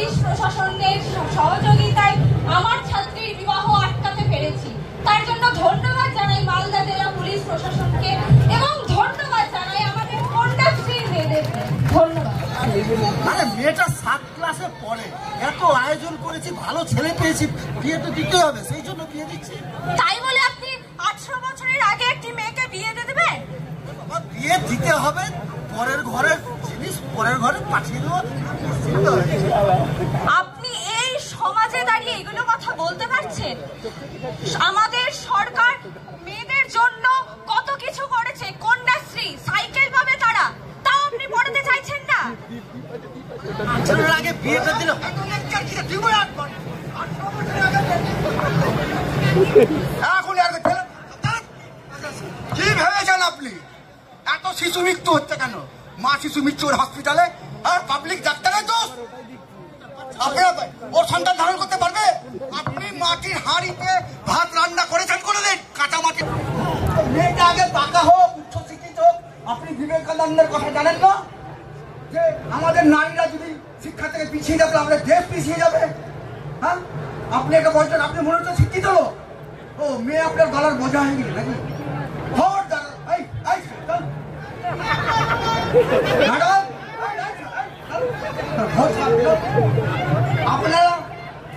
Police প্রশাসনের সহযোগিতায় আমার ছাত্রীর বিবাহ আটকাতে পেরেছি। তার জন্য ধন্যবাদ জানাই মালদা জেলা পুলিশ প্রশাসনকে এবং ধন্যবাদ জানাই আমাদের কন্যাশ্রীর মেয়েদেরকে। ধন্যবাদ। আরে মেয়েটা 7 ক্লাসে পড়ে, এত আয়োজন করেছি, ভালো ছেলে পেয়েছি, বিয়ে তো দিতে হবে, সেই জন্য বিয়ে দিচ্ছি। তাই বলে আপনি 18 বছরের আগে একটি মেয়েকে বিয়ে দিয়ে দেবেন? বাবা, বিয়ে দিতে হবে, পরের ঘরের জিনিস পরের ঘরে পাঠিয়ে দেবো। আপনি এই সমাজে দাঁড়িয়ে এগুলো কথা বলতে পারছেন? আমাদের সরকার মেয়েদের জন্য কত কিছু করেছে, কন্যাশ্রী, সাইকেল পাবে তারা, তাও আপনি পড়াতে চাইছেন না। আগে বিয়েটা দিল, কি ভেবেছেন আপনি? এত শিশু মৃত্যু হচ্ছে কেন? মা শিশু মৃত্যুর হসপিটালে আর পাবলিক ডাক্তারের দোষ। আপনারা ওর সন্তান ধারণ করতে পারবে? আপনি মাটির হাঁড়িতে ভাত রান্না করেছেন কোনোদিন? কাঁচা মাটি। মেয়েটা আগে পাকা হোক, উচ্চশিক্ষিত হোক। আপনি বিবেকানন্দের কথা জানেন না যে আমাদের নারীরা যদি শিক্ষা থেকে পিছিয়ে যাবে আমাদের দেশ পিছিয়ে যাবে? হ্যাঁ, আপনি এটা বলছেন, আপনি মনে হচ্ছে শিক্ষিত লোক। ও মেয়ে আপনার গলার বোঝা হয়ে গেল নাকি? আপনারা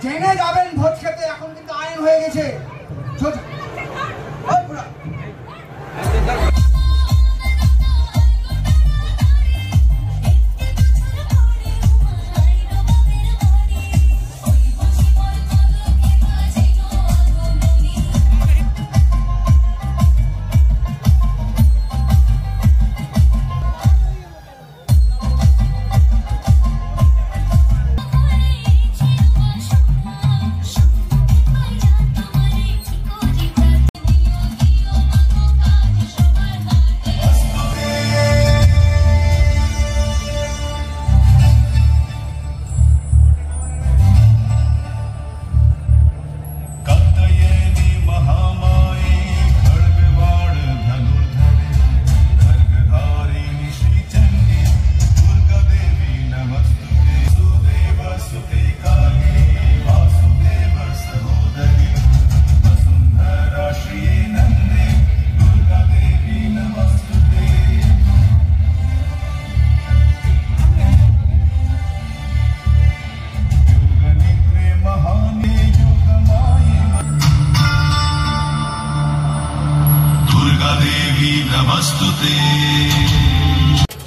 জেনে যাবেন ভোট খেতে, এখন কিন্তু আইন হয়ে গেছে।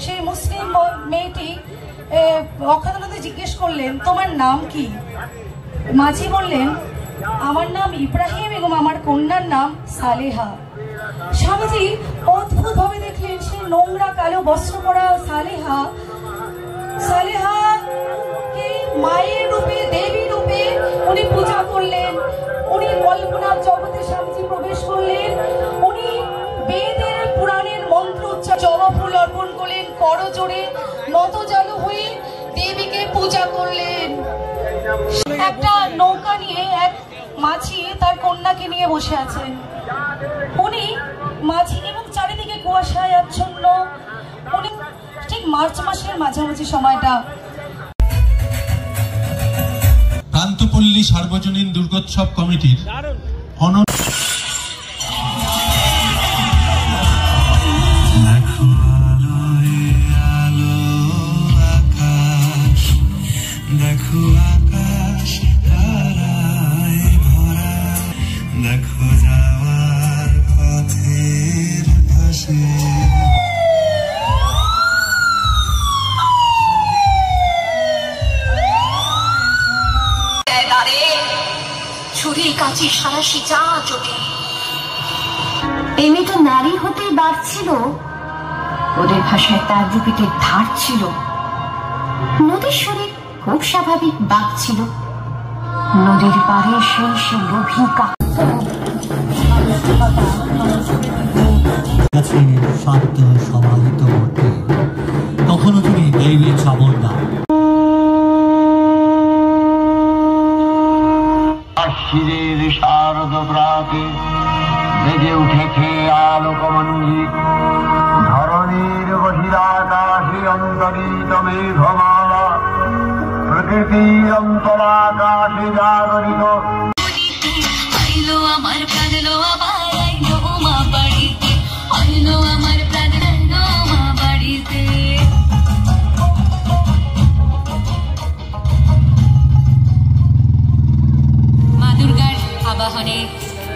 সেই মুসলিম মেয়েটি অখ্যাত জিজ্ঞেস করলেন, তোমার নাম কি? মাঝি বললেন, আমার নাম ইব্রাহিম এবং আমার কন্যার নাম সালেহা। স্বামীজি অদ্ভুত ভাবে দেখলেন সেই নোংরা কালো বস্ত্র পরা সালেহাকে মায়ের রূপে, দেবী রূপে উনি পূজা করলেন। উনি কল্পনার জগতে স্বামীজি প্রবেশ করলেন। উনি বেদের পুরাণের মন্ত্র জবা-ফুল অর্পণ করলেন, করজোড়ে নত জানু হয়ে দেবীকে পূজা করলেন। একটা নৌকা নিয়ে এক মাঝি তার কন্যাকে নিয়ে বসে আছেন। উনি মাঝি এবং চারিদিকে কুয়াশায় আচ্ছন্ন। উনি ঠিক মার্চ মাসের মাঝামাঝি সময়টা। কান্তপল্লী সার্বজনীন দুর্গোৎসব কমিটির এই মেয়েটা নারী হতেই বাড়ছিল, ওদের ভাষায় তার রূপের ধার ছিল। নদীর শরীর খুব স্বাভাবিক বাঘ ছিল, নদীর পাড়ে সেই লোভী শান্ত সমাহিত মধ্যে কখনো তিনি দেবী চামুণ্ডা। শিরের শারদ প্রাতে বেজে উঠেছে আলোকমঞ্জিত, ধরণীর বহিরাকাশে অন্তরিত মেঘমালা, প্রকৃতি অন্তরাকাশে জাগরিত আইলো আমার প্রাণ লো আবার আইলো মা বাড়িতে আইলো আমার প্রাণ লো মা বাড়িতে। মা দুর্গার আবাহনে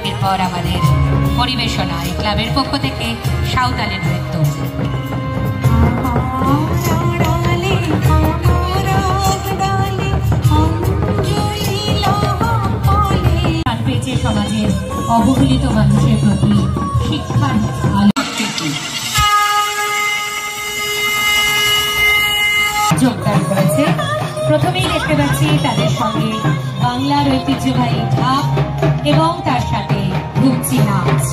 এরপর আমাদের পরিবেশনায় ক্লাবের পক্ষ থেকে সাঁওতালি নৃত্য। সমাজের অবহেলিত মানুষের প্রতি শিক্ষার আলো যোগদান করেছে। প্রথমেই দেখতে পাচ্ছি তাদের সঙ্গে বাংলার ঐতিহ্যবাহী ঢাক এবং তার সাথে ঘুমচি নাচ।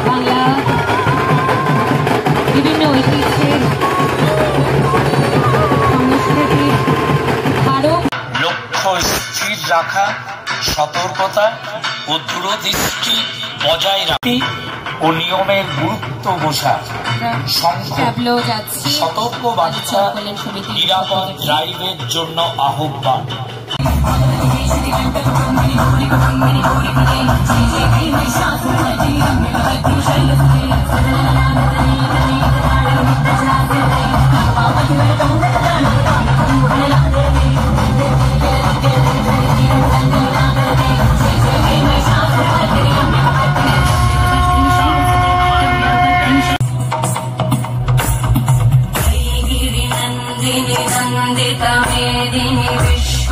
বাংলা বিভিন্ন ঐতিহ্যের সংস্কৃতির ধারক। লক্ষ্য স্থির রাখা, সতর্কতা ও দূরদৃষ্টি বজায় রাখি ও নিয়মের গুরুত্ব বোঝা, সতর্ক বার্তা, নিরাপদ ড্রাইভের জন্য আহ্বান। नंदिनी नंदिता मेदिनी विश्व